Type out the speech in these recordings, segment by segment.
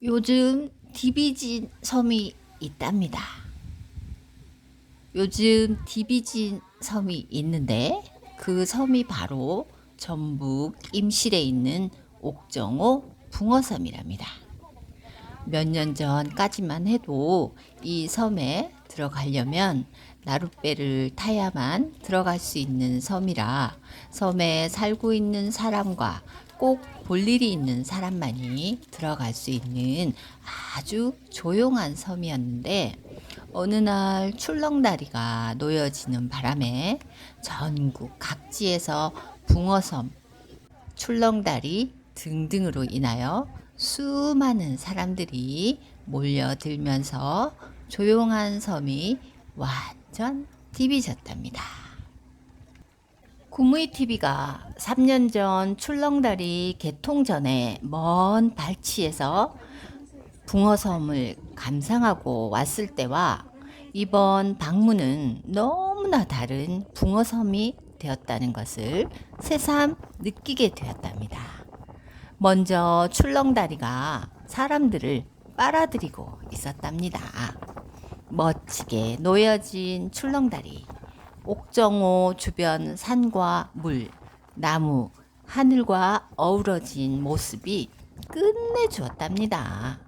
요즘 디비진 섬이 있답니다. 요즘 디비진 섬이 있는데 그 섬이 바로 전북 임실에 있는 옥정호 붕어섬이랍니다. 몇 년 전까지만 해도 이 섬에 들어가려면 나룻배를 타야만 들어갈 수 있는 섬이라 섬에 살고 있는 사람과 꼭 볼 일이 있는 사람만이 들어갈 수 있는 아주 조용한 섬이었는데 어느 날 출렁다리가 놓여지는 바람에 전국 각지에서 붕어섬, 출렁다리 등등으로 인하여 수많은 사람들이 몰려들면서 조용한 섬이 완전 디비졌답니다. 구무이TV가 3년 전 출렁다리 개통 전에 먼 발치에서 붕어섬을 감상하고 왔을 때와 이번 방문은 너무나 다른 붕어섬이 되었다는 것을 새삼 느끼게 되었답니다. 먼저 출렁다리가 사람들을 빨아들이고 있었답니다. 멋지게 놓여진 출렁다리, 옥정호 주변 산과 물, 나무, 하늘과 어우러진 모습이 끝내주었답니다.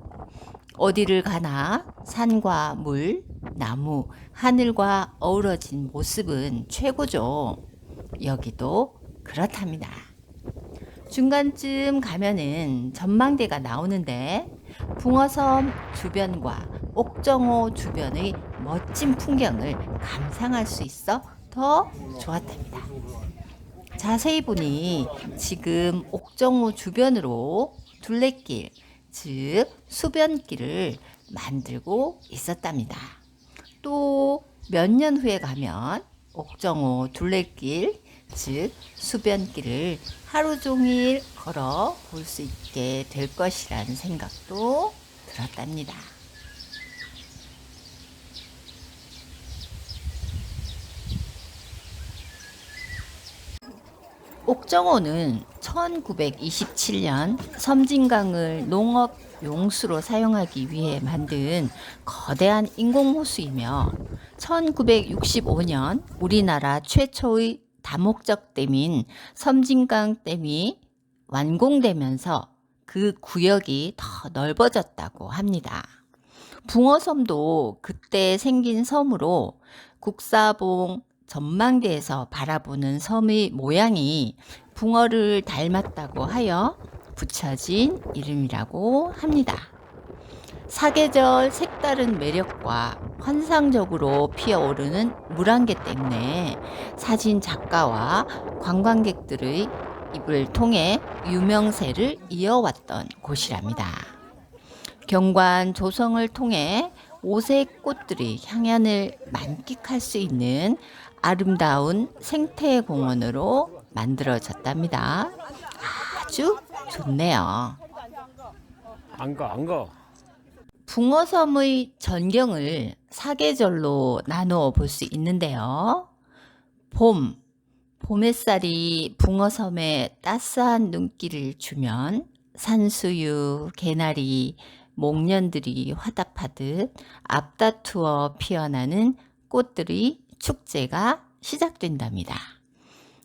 어디를 가나 산과 물, 나무, 하늘과 어우러진 모습은 최고죠. 여기도 그렇답니다. 중간쯤 가면은 전망대가 나오는데 붕어섬 주변과 옥정호 주변의 멋진 풍경을 감상할 수 있어 더 좋았답니다. 자세히 보니 지금 옥정호 주변으로 둘레길, 즉 수변길을 만들고 있었답니다. 또 몇 년 후에 가면 옥정호 둘레길, 즉 수변길을 하루 종일 걸어 볼 수 있게 될 것이라는 생각도 들었답니다. 옥정호는 1927년 섬진강을 농업 용수로 사용하기 위해 만든 거대한 인공호수이며 1965년 우리나라 최초의 다목적 댐인 섬진강 댐이 완공되면서 그 구역이 더 넓어졌다고 합니다. 붕어섬도 그때 생긴 섬으로 국사봉 전망대에서 바라보는 섬의 모양이 붕어를 닮았다고 하여 붙여진 이름이라고 합니다. 사계절 색다른 매력과 환상적으로 피어오르는 물안개 때문에 사진 작가와 관광객들의 입을 통해 유명세를 이어왔던 곳이랍니다. 경관 조성을 통해 오색 꽃들이 향연을 만끽할 수 있는 아름다운 생태공원으로 만들어졌답니다. 아주 좋네요. 안 가. 붕어섬의 전경을 사계절로 나누어 볼 수 있는데요. 봄 햇살이 붕어섬에 따스한 눈길을 주면 산수유, 개나리, 목련들이 화답하듯 앞다투어 피어나는 꽃들의 축제가 시작된답니다.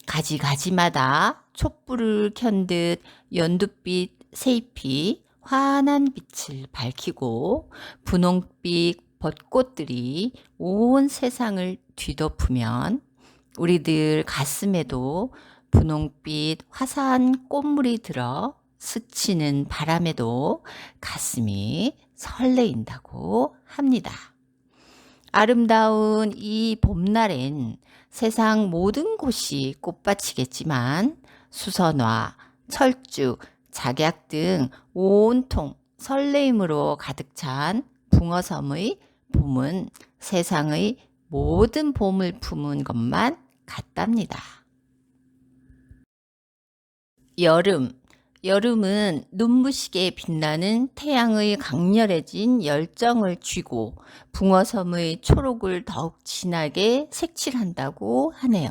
가지가지마다 촛불을 켠 듯 연두빛 새잎이 환한 빛을 밝히고 분홍빛 벚꽃들이 온 세상을 뒤덮으면 우리들 가슴에도 분홍빛 화사한 꽃물이 들어 스치는 바람에도 가슴이 설레인다고 합니다. 아름다운 이 봄날엔 세상 모든 곳이 꽃밭이겠지만 수선화, 철쭉, 작약 등 온통 설레임으로 가득 찬 붕어섬의 봄은 세상의 모든 봄을 품은 것만 같답니다. 여름은 눈부시게 빛나는 태양의 강렬해진 열정을 쥐고 붕어섬의 초록을 더욱 진하게 색칠한다고 하네요.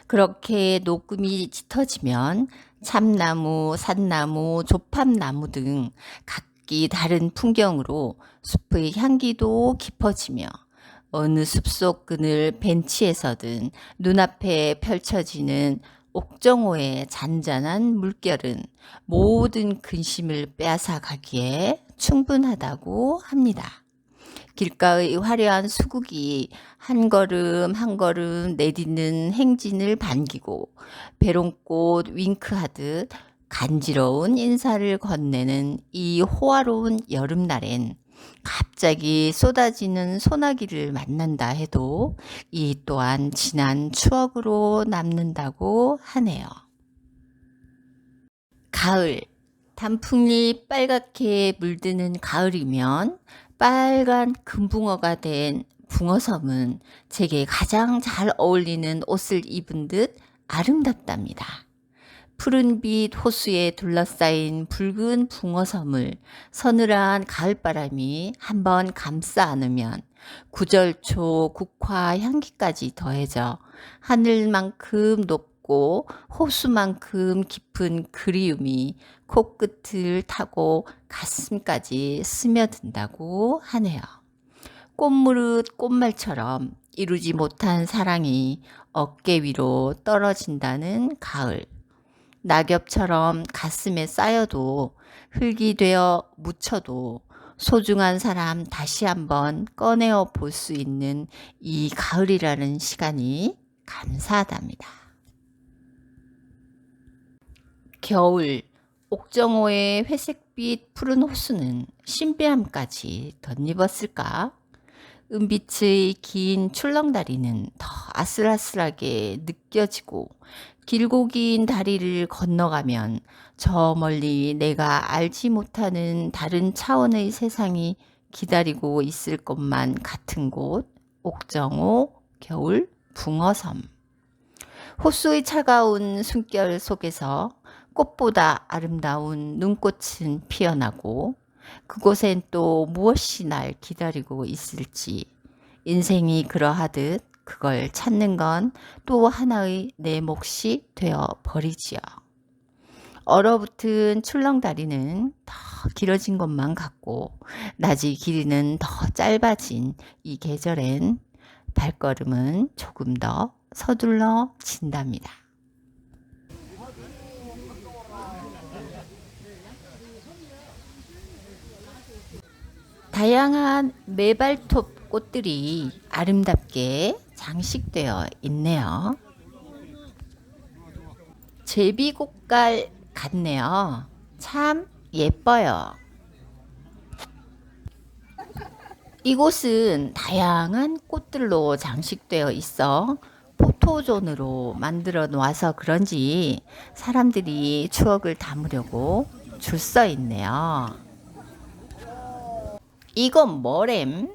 그렇게 녹음이 짙어지면 참나무, 산나무, 조팝나무 등 각기 다른 풍경으로 숲의 향기도 깊어지며 어느 숲속 그늘 벤치에서든 눈앞에 펼쳐지는 옥정호의 잔잔한 물결은 모든 근심을 빼앗아가기에 충분하다고 합니다. 길가의 화려한 수국이 한 걸음 한 걸음 내딛는 행진을 반기고 배롱꽃 윙크하듯 간지러운 인사를 건네는 이 호화로운 여름날엔 갑자기 쏟아지는 소나기를 만난다 해도 이 또한 지난 추억으로 남는다고 하네요. 가을, 단풍이 빨갛게 물드는 가을이면 빨간 금붕어가 된 붕어섬은 제게 가장 잘 어울리는 옷을 입은 듯 아름답답니다. 푸른빛 호수에 둘러싸인 붉은 붕어섬을 서늘한 가을바람이 한번 감싸 안으면 구절초 국화 향기까지 더해져 하늘만큼 높고 호수만큼 깊은 그리움이 코끝을 타고 가슴까지 스며든다고 하네요. 꽃무릇 꽃말처럼 이루지 못한 사랑이 어깨 위로 떨어진다는 가을. 낙엽처럼 가슴에 쌓여도 흙이 되어 묻혀도 소중한 사람 다시 한번 꺼내어 볼 수 있는 이 가을이라는 시간이 감사하답니다. 겨울, 옥정호의 회색빛 푸른 호수는 신비함까지 덧입었을까? 은빛의 긴 출렁다리는 더 아슬아슬하게 느껴지고 길고 긴 다리를 건너가면 저 멀리 내가 알지 못하는 다른 차원의 세상이 기다리고 있을 것만 같은 곳, 옥정호 겨울 붕어섬. 호수의 차가운 숨결 속에서 꽃보다 아름다운 눈꽃은 피어나고 그곳엔 또 무엇이 날 기다리고 있을지 인생이 그러하듯 그걸 찾는 건 또 하나의 내 몫이 되어 버리지요. 얼어붙은 출렁다리는 더 길어진 것만 같고 낮의 길이는 더 짧아진 이 계절엔 발걸음은 조금 더 서둘러진답니다. 다양한 메발톱 꽃들이 아름답게 장식되어 있네요. 제비꽃갈 같네요. 참 예뻐요. 이곳은 다양한 꽃들로 장식되어 있어 포토존으로 만들어 놓아서 그런지 사람들이 추억을 담으려고 줄 서 있네요. 이건 뭐램?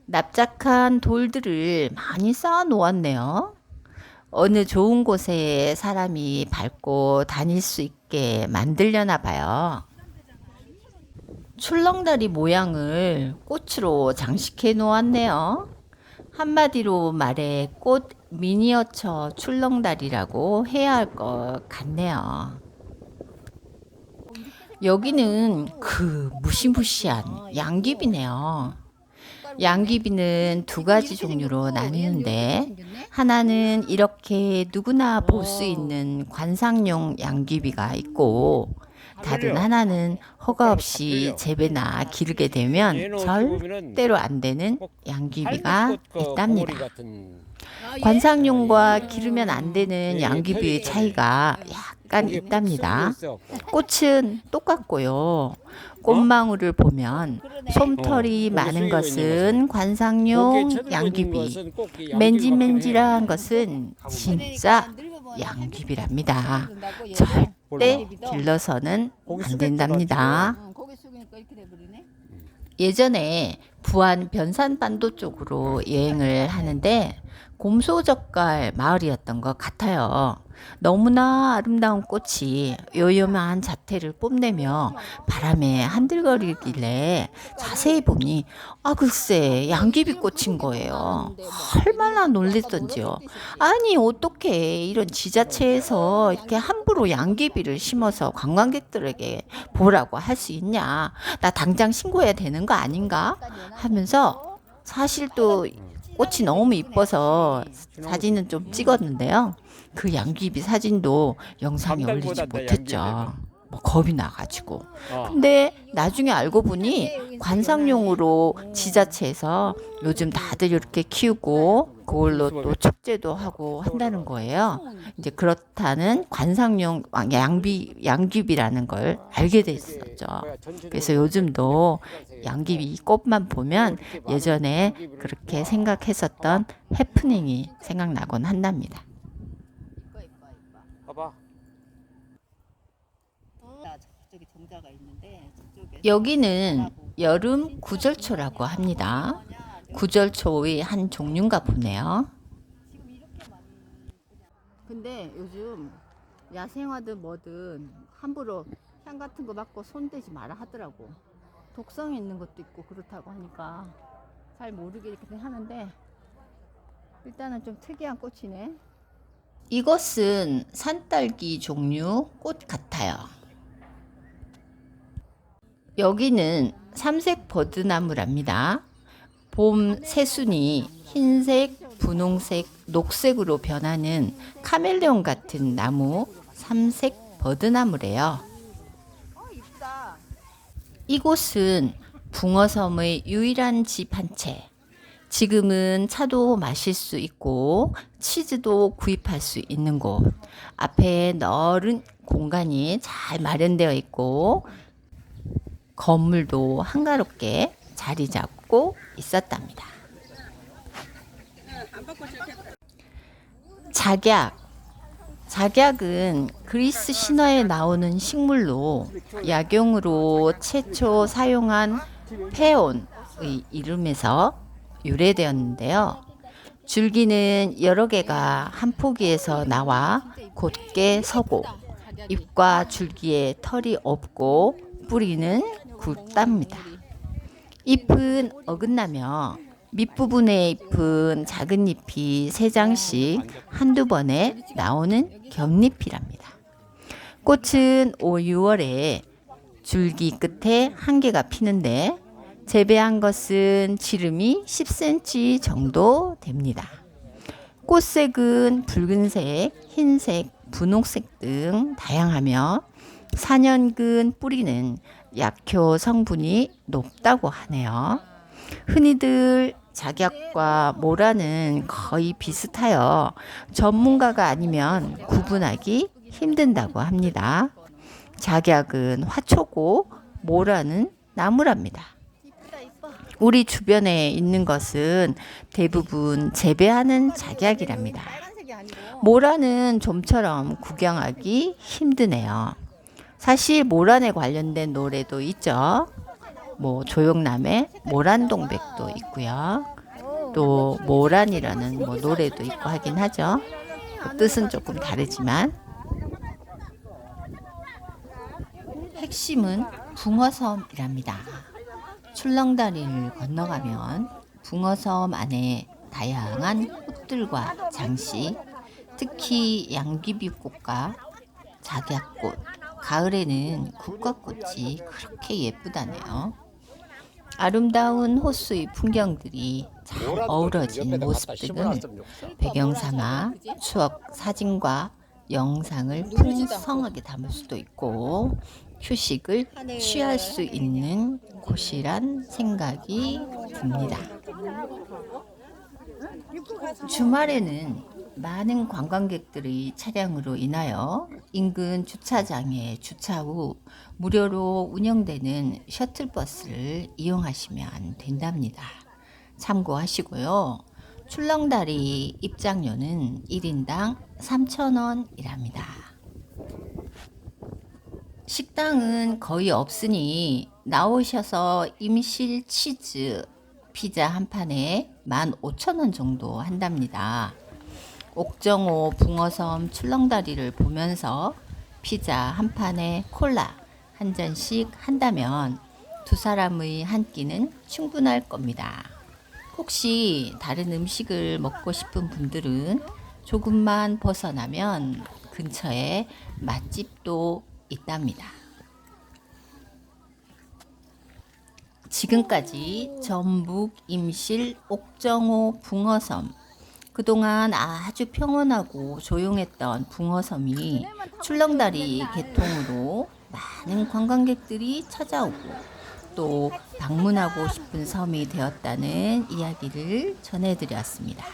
납작한 돌들을 많이 쌓아 놓았네요. 어느 좋은 곳에 사람이 밟고 다닐 수 있게 만들려나 봐요. 출렁다리 모양을 꽃으로 장식해 놓았네요. 한마디로 말해 꽃 미니어처 출렁다리라고 해야 할 것 같네요. 여기는 그 무시무시한 양귀비네요. 양귀비는 두 가지 종류로 나뉘는데 하나는 이렇게 누구나 볼 수 있는 관상용 양귀비가 있고 다른 하나는 허가 없이 재배나 기르게 되면 절대로 안 되는 양귀비가 있답니다. 관상용과 기르면 안 되는 양귀비의 차이가 약간 있답니다. 꽃은 똑같고요. 꽃망울을 보면 솜털이 많은 것은 관상용 양귀비, 맨질맨질한 것은 진짜 양귀비랍니다. 절대 길러서는 안 된답니다. 예전에 부안 변산반도 쪽으로 여행을 하는데 곰소젓갈 마을이었던 것 같아요. 너무나 아름다운 꽃이 요염한 자태를 뽐내며 바람에 한들거리길래 자세히 보니 글쎄 양귀비 꽃인 거예요. 얼마나 놀랬던지요. 아니 어떻게 이런 지자체에서 이렇게 함부로 양귀비를 심어서 관광객들에게 보라고 할 수 있냐. 나 당장 신고해야 되는 거 아닌가 하면서 사실 또 꽃이 너무 이뻐서 사진은 좀 찍었는데요. 그 양귀비 사진도 영상에 올리지 못했죠. 뭐 겁이 나가지고. 근데 나중에 알고 보니 관상용으로 지자체에서 요즘 다들 이렇게 키우고 그걸로 또 축제도 하고 한다는 거예요. 이제 그렇다는 관상용 양귀비라는 걸 알게 됐었죠. 그래서 요즘도 양귀비 꽃만 보면 예전에 그렇게 생각했었던 해프닝이 생각나곤 한답니다. 봐봐. 여기는 여름 구절초라고 합니다. 구절초의 한 종류인가 보네요. 근데 요즘 야생화든 뭐든 함부로 향 같은 거 맡고 손대지 마라 하더라고. 독성이 있는 것도 있고 그렇다고 하니까 잘 모르겠긴 하는데 일단은 좀 특이한 꽃이네. 이것은 산딸기 종류 꽃 같아요. 여기는 삼색 버드나무랍니다. 봄 새순이 흰색, 분홍색, 녹색으로 변하는 카멜레온 같은 나무 삼색 버드나무래요. 이곳은 붕어섬의 유일한 집 한 채. 지금은 차도 마실 수 있고 치즈도 구입할 수 있는 곳. 앞에 넓은 공간이 잘 마련되어 있고 건물도 한가롭게 자리 잡고 있었답니다. 작약. 작약은 그리스 신화에 나오는 식물로 약용으로 최초 사용한 페온의 이름에서 유래되었는데요. 줄기는 여러 개가 한 포기에서 나와 곧게 서고 잎과 줄기에 털이 없고 뿌리는 굵답니다. 잎은 어긋나며 밑부분의 잎은 작은 잎이 3장씩 한두 번에 나오는 겹잎이랍니다. 꽃은 5, 6월에 줄기 끝에 한 개가 피는데 재배한 것은 지름이 10cm 정도 됩니다. 꽃색은 붉은색, 흰색, 분홍색 등 다양하며 4년근 뿌리는 약효 성분이 높다고 하네요. 흔히들 작약과 모라는 거의 비슷하여 전문가가 아니면 구분하기 힘든다고 합니다. 작약은 화초고 모라는 나무랍니다. 우리 주변에 있는 것은 대부분 재배하는 작약이랍니다. 모라는 좀처럼 구경하기 힘드네요. 사실 모란에 관련된 노래도 있죠. 뭐 조용남의 모란동백도 있고요. 또 모란이라는 뭐 노래도 있고 하긴 하죠. 그 뜻은 조금 다르지만 핵심은 붕어섬이랍니다. 출렁다리를 건너가면 붕어섬 안에 다양한 꽃들과 장식, 특히 양귀비꽃과 작약꽃, 가을에는 국화꽃이 그렇게 예쁘다네요. 아름다운 호수의 풍경들이 잘 어우러진 모습들은 배경삼아 추억 사진과 영상을 풍성하게 담을 수도 있고 휴식을 취할 수 있는 곳이란 생각이 듭니다. 주말에는 많은 관광객들의 차량으로 인하여 인근 주차장에 주차 후 무료로 운영되는 셔틀버스를 이용하시면 된답니다. 참고하시고요. 출렁다리 입장료는 1인당 3,000원이랍니다. 식당은 거의 없으니 나오셔서 임실 치즈, 피자 한 판에 15,000원 정도 한답니다. 옥정호 붕어섬 출렁다리를 보면서 피자 한 판에 콜라 한 잔씩 한다면 두 사람의 한 끼는 충분할 겁니다. 혹시 다른 음식을 먹고 싶은 분들은 조금만 벗어나면 근처에 맛집도 있답니다. 지금까지 전북 임실 옥정호 붕어섬, 그동안 아주 평온하고 조용했던 붕어섬이 출렁다리 개통으로 많은 관광객들이 찾아오고 또 방문하고 싶은 섬이 되었다는 이야기를 전해드렸습니다.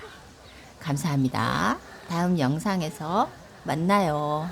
감사합니다. 다음 영상에서 만나요.